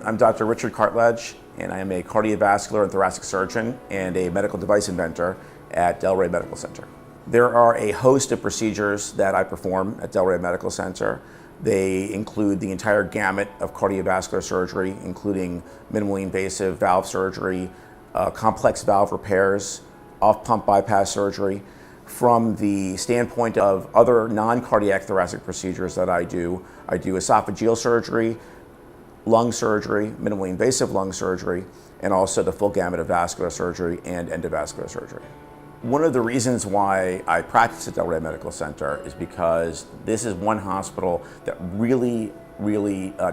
I'm Dr. Richard Cartledge, and I am a cardiovascular and thoracic surgeon and a medical device inventor at Delray Medical Center. There are a host of procedures that I perform at Delray Medical Center. They include the entire gamut of cardiovascular surgery, including minimally invasive valve surgery, complex valve repairs, off-pump bypass surgery. From the standpoint of other non-cardiac thoracic procedures that I do esophageal surgery, lung surgery, minimally invasive lung surgery, and also the full gamut of vascular surgery and endovascular surgery. One of the reasons why I practice at Delray Medical Center is because this is one hospital that really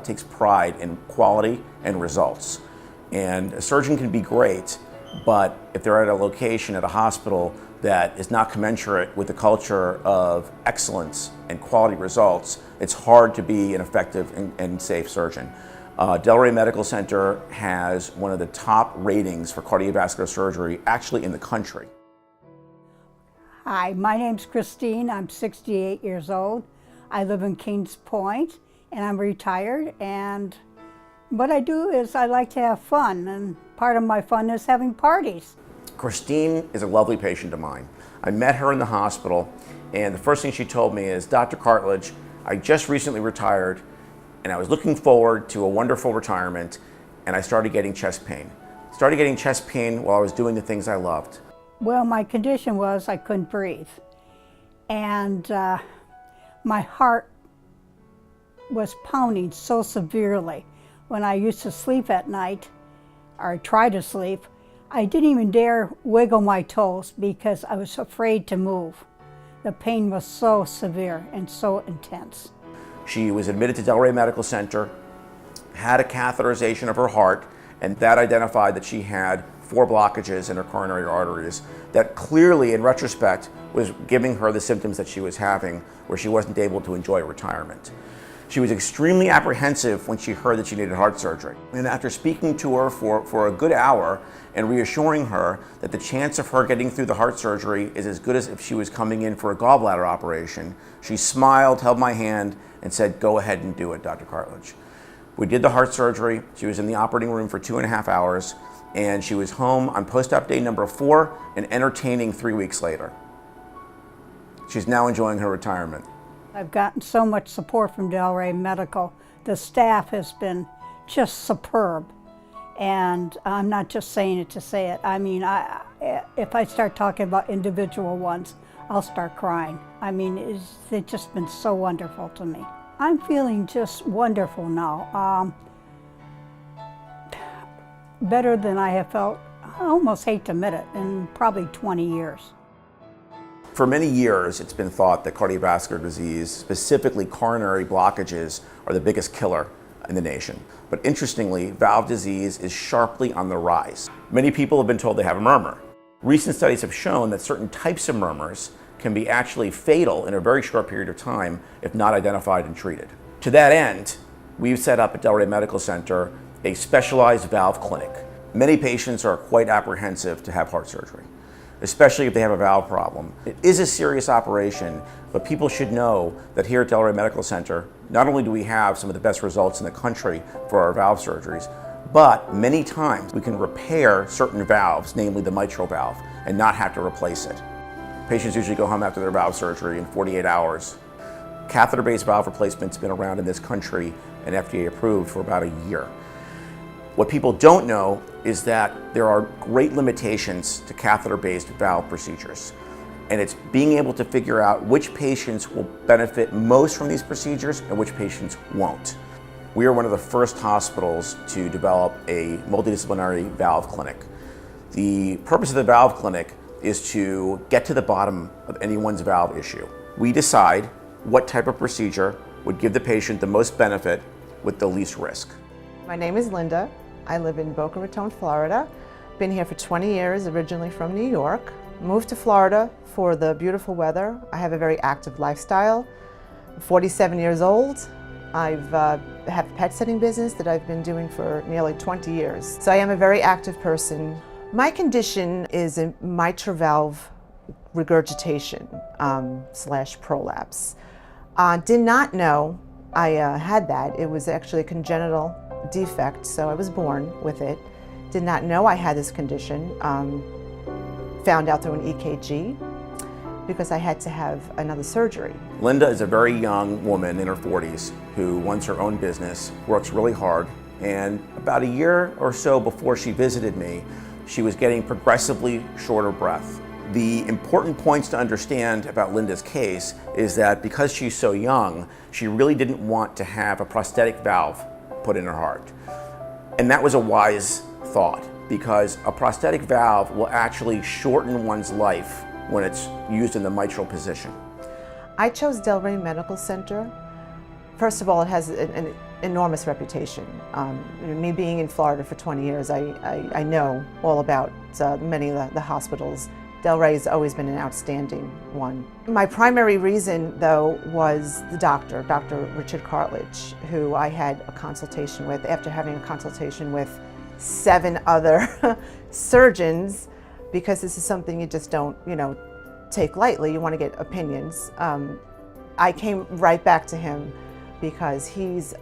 takes pride in quality and results. And a surgeon can be great, but if they're at a location at a hospital that is not commensurate with the culture of excellence and quality results, it's hard to be an effective and safe surgeon. Delray Medical Center has one of the top ratings for cardiovascular surgery actually in the country. Hi, my name's Christine. I'm 68 years old. I live in Kings Point and I'm retired, and what I do is I like to have fun, and part of my fun is having parties. Christine is a lovely patient of mine. I met her in the hospital, and the first thing she told me is, Dr. Cartledge, I just recently retired and I was looking forward to a wonderful retirement, and I started getting chest pain. Started getting chest pain while I was doing the things I loved. Well, my condition was I couldn't breathe, and my heart was pounding so severely. When I used to sleep at night, or try to sleep, I didn't even dare wiggle my toes because I was afraid to move. The pain was so severe and so intense. She was admitted to Delray Medical Center, had a catheterization of her heart, and that identified that she had 4 blockages in her coronary arteries that clearly, in retrospect, was giving her the symptoms that she was having, where she wasn't able to enjoy retirement. She was extremely apprehensive when she heard that she needed heart surgery. And after speaking to her for a good hour and reassuring her that the chance of her getting through the heart surgery is as good as if she was coming in for a gallbladder operation, she smiled, held my hand, and said, "Go ahead and do it, Dr. Cartledge." We did the heart surgery. She was in the operating room for 2.5 hours, and she was home on post-op day number 4 and entertaining 3 weeks later. She's now enjoying her retirement. I've gotten so much support from Delray Medical. The staff has been just superb, and I'm not just saying it to say it. I mean, if I start talking about individual ones, I'll start crying. I mean, it's just been so wonderful to me. I'm feeling just wonderful now. Better than I have felt, I almost hate to admit it, in probably 20 years. For many years, it's been thought that cardiovascular disease, specifically coronary blockages, are the biggest killer in the nation. But interestingly, valve disease is sharply on the rise. Many people have been told they have a murmur. Recent studies have shown that certain types of murmurs can be actually fatal in a very short period of time if not identified and treated. To that end, we've set up at Delray Medical Center a specialized valve clinic. Many patients are quite apprehensive to have heart surgery, especially if they have a valve problem. It is a serious operation, but people should know that here at Delray Medical Center, not only do we have some of the best results in the country for our valve surgeries, but many times we can repair certain valves, namely the mitral valve, and not have to replace it. Patients usually go home after their valve surgery in 48 hours. Catheter-based valve replacement's been around in this country and FDA approved for about a year. What people don't know is that there are great limitations to catheter-based valve procedures. And it's being able to figure out which patients will benefit most from these procedures and which patients won't. We are one of the first hospitals to develop a multidisciplinary valve clinic. The purpose of the valve clinic is to get to the bottom of anyone's valve issue. We decide what type of procedure would give the patient the most benefit with the least risk. My name is Linda. I live in Boca Raton, Florida. Been here for 20 years, originally from New York. Moved to Florida for the beautiful weather. I have a very active lifestyle. I'm 47 years old. I've have a pet sitting business that I've been doing for nearly 20 years. So I am a very active person. My condition is a mitral valve regurgitation slash prolapse. Did not know I had that. It was actually a congenital defect, so I was born with it. Did not know I had this condition. Found out through an EKG because I had to have another surgery. Linda is a very young woman in her 40s who runs her own business, works really hard, and about a year or so before she visited me, she was getting progressively shorter breath. The important points to understand about Linda's case is that because she's so young, she really didn't want to have a prosthetic valve put in her heart. And that was a wise thought, because a prosthetic valve will actually shorten one's life when it's used in the mitral position. I chose Delray Medical Center. First of all, it has an enormous reputation. Me being in Florida for 20 years, I know all about many of the hospitals. Delray has always been an outstanding one. My primary reason, though, was the doctor, Dr. Richard Cartledge, who I had a consultation with after having a consultation with 7 other surgeons, because this is something you just don't, take lightly. You want to get opinions. I came right back to him because he's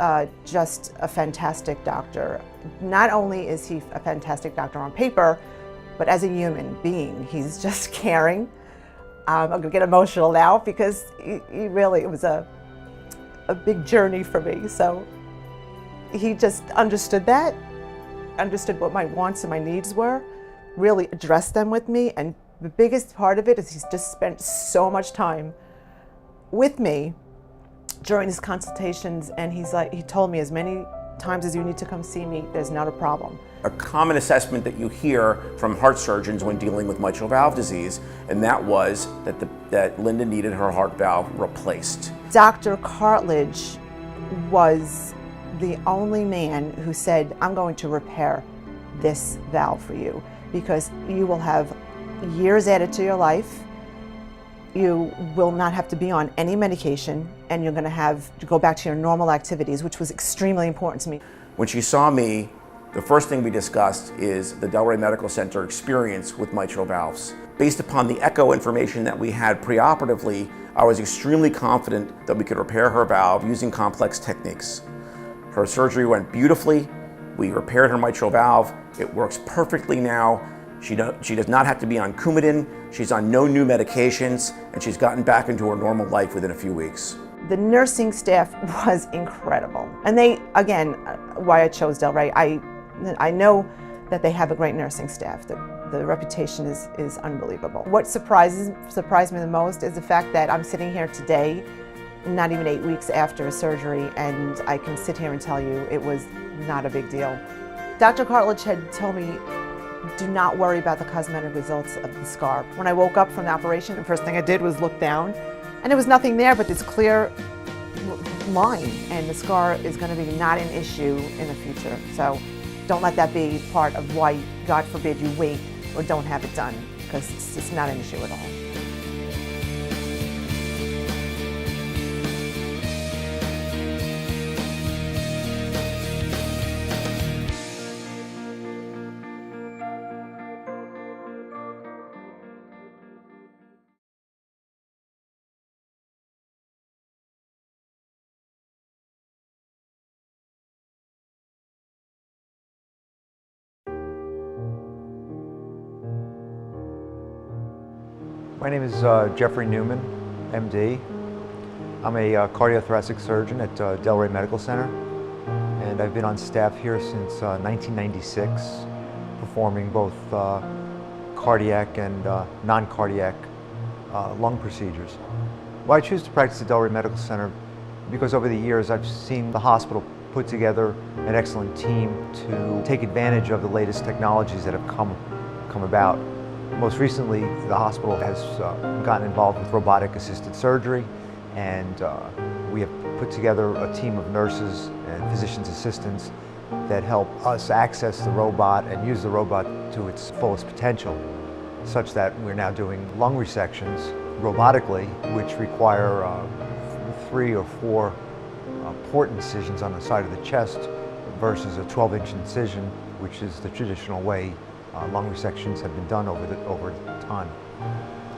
just a fantastic doctor. Not only is he a fantastic doctor on paper, but as a human being, he's just caring. I'm going to get emotional now because he really, it was a big journey for me. So he just understood that, understood what my wants and my needs were, really addressed them with me. And the biggest part of it is he's just spent so much time with me during his consultations, and he told me as many times as you need to come see me, there's not a problem. A common assessment that you hear from heart surgeons when dealing with mitral valve disease, and that was that Linda needed her heart valve replaced. Dr. Cartledge was the only man who said, I'm going to repair this valve for you because you will have years added to your life. You will not have to be on any medication, and you're going to have to go back to your normal activities, which was extremely important to me. When she saw me, the first thing we discussed is the Delray Medical Center experience with mitral valves. Based upon the echo information that we had preoperatively, I was extremely confident that we could repair her valve using complex techniques. Her surgery went beautifully. We repaired her mitral valve. It works perfectly now. She does not have to be on Coumadin. She's on no new medications, and she's gotten back into her normal life within a few weeks. The nursing staff was incredible. And they, again, why I chose Delray, I know that they have a great nursing staff. The reputation is unbelievable. What surprised me the most is the fact that I'm sitting here today, not even 8 weeks after a surgery, and I can sit here and tell you it was not a big deal. Dr. Cartledge had told me, do not worry about the cosmetic results of the scar. When I woke up from the operation, the first thing I did was look down, and there was nothing there but this clear line, and the scar is going to be not an issue in the future. So don't let that be part of why, God forbid, you wait or don't have it done, because it's just not an issue at all. My name is Jeffrey Newman, MD. I'm a cardiothoracic surgeon at Delray Medical Center, and I've been on staff here since 1996, performing both cardiac and non-cardiac lung procedures. Well, I choose to practice at Delray Medical Center because over the years I've seen the hospital put together an excellent team to take advantage of the latest technologies that have come about. Most recently, the hospital has gotten involved with robotic-assisted surgery, and we have put together a team of nurses and physician's assistants that help us access the robot and use the robot to its fullest potential, such that we're now doing lung resections robotically, which require 3 or 4 port incisions on the side of the chest versus a 12-inch incision, which is the traditional way lung resections have been done over time.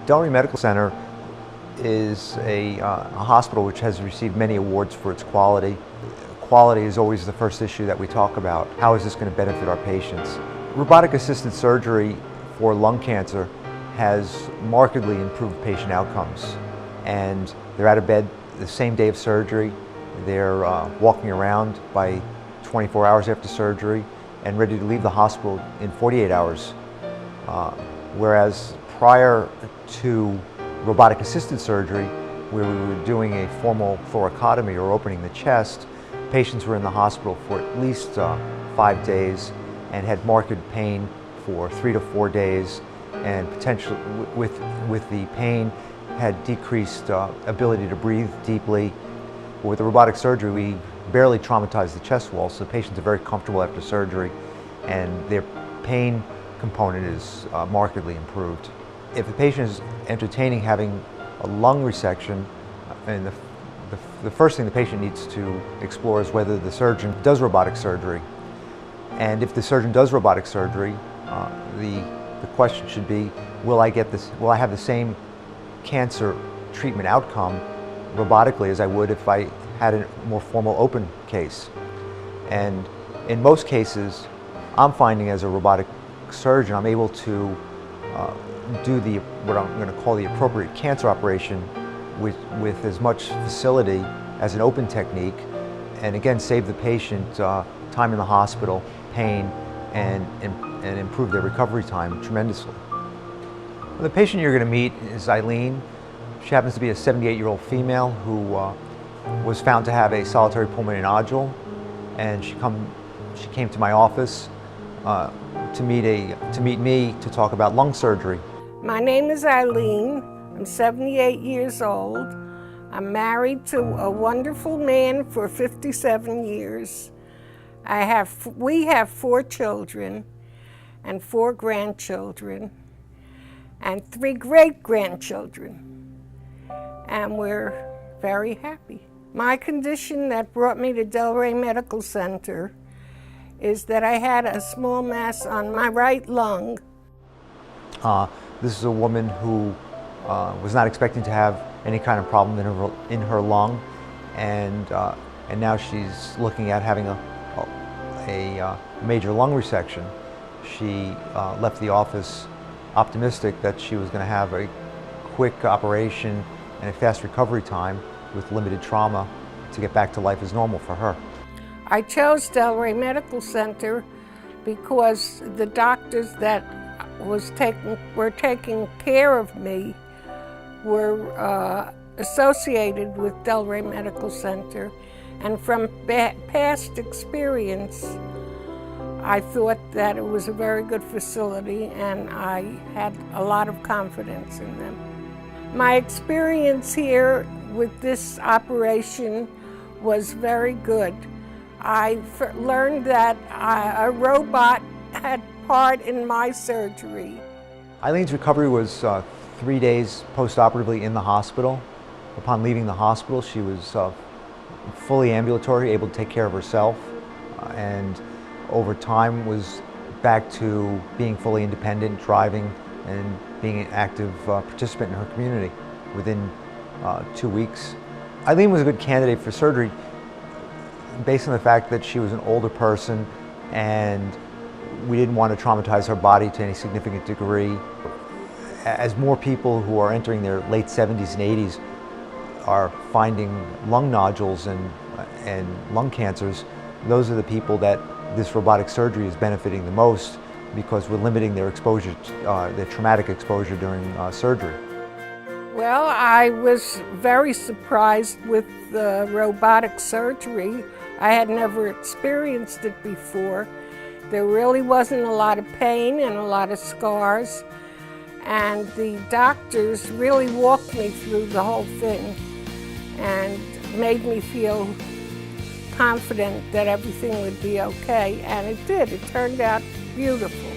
Delray Medical Center is a hospital which has received many awards for its quality. quality is always the first issue that we talk about. How is this going to benefit our patients? Robotic-assisted surgery for lung cancer has markedly improved patient outcomes. And they're out of bed the same day of surgery. They're walking around by 24 hours after surgery and ready to leave the hospital in 48 hours. Whereas prior to robotic-assisted surgery, where we were doing a formal thoracotomy or opening the chest, patients were in the hospital for at least 5 days and had marked pain for 3 to 4 days, and potentially with the pain had decreased ability to breathe deeply. With the robotic surgery, we barely traumatize the chest wall, so patients are very comfortable after surgery, and their pain component is markedly improved. If the patient is entertaining having a lung resection, and the first thing the patient needs to explore is whether the surgeon does robotic surgery. And if the surgeon does robotic surgery, the question should be, will I have the same cancer treatment outcome robotically as I would if I had a more formal open case? And in most cases, I'm finding as a robotic surgeon, I'm able to do what I'm going to call the appropriate cancer operation with as much facility as an open technique, and again save the patient time in the hospital, pain, and improve their recovery time tremendously. The patient you're going to meet is Eileen. She happens to be a 78-year-old female who was found to have a solitary pulmonary nodule, and she came to my office to meet me to talk about lung surgery. My name is Eileen. I'm 78 years old. I'm married to a wonderful man for 57 years. We have 4 children and 4 grandchildren and 3 great-grandchildren, and we're very happy. My condition that brought me to Delray Medical Center is that I had a small mass on my right lung. This is a woman who was not expecting to have any kind of problem in her lung, and now she's looking at having a major lung resection. She left the office optimistic that she was going to have a quick operation and a fast recovery time with limited trauma to get back to life as normal for her. I chose Delray Medical Center because the doctors that were taking care of me were associated with Delray Medical Center, and from past experience, I thought that it was a very good facility, and I had a lot of confidence in them. My experience here with this operation was very good. I learned that a robot had part in my surgery. Eileen's recovery was 3 days post-operatively in the hospital. Upon leaving the hospital, she was fully ambulatory, able to take care of herself, and over time was back to being fully independent, driving, and being an active participant in her community within 2 weeks. Eileen was a good candidate for surgery based on the fact that she was an older person and we didn't want to traumatize her body to any significant degree. As more people who are entering their late 70s and 80s are finding lung nodules and lung cancers, those are the people that this robotic surgery is benefiting the most, because we're limiting their exposure, their traumatic exposure during surgery. Well, I was very surprised with the robotic surgery. I had never experienced it before. There really wasn't a lot of pain and a lot of scars, and the doctors really walked me through the whole thing and made me feel confident that everything would be okay, and it did. It turned out beautiful.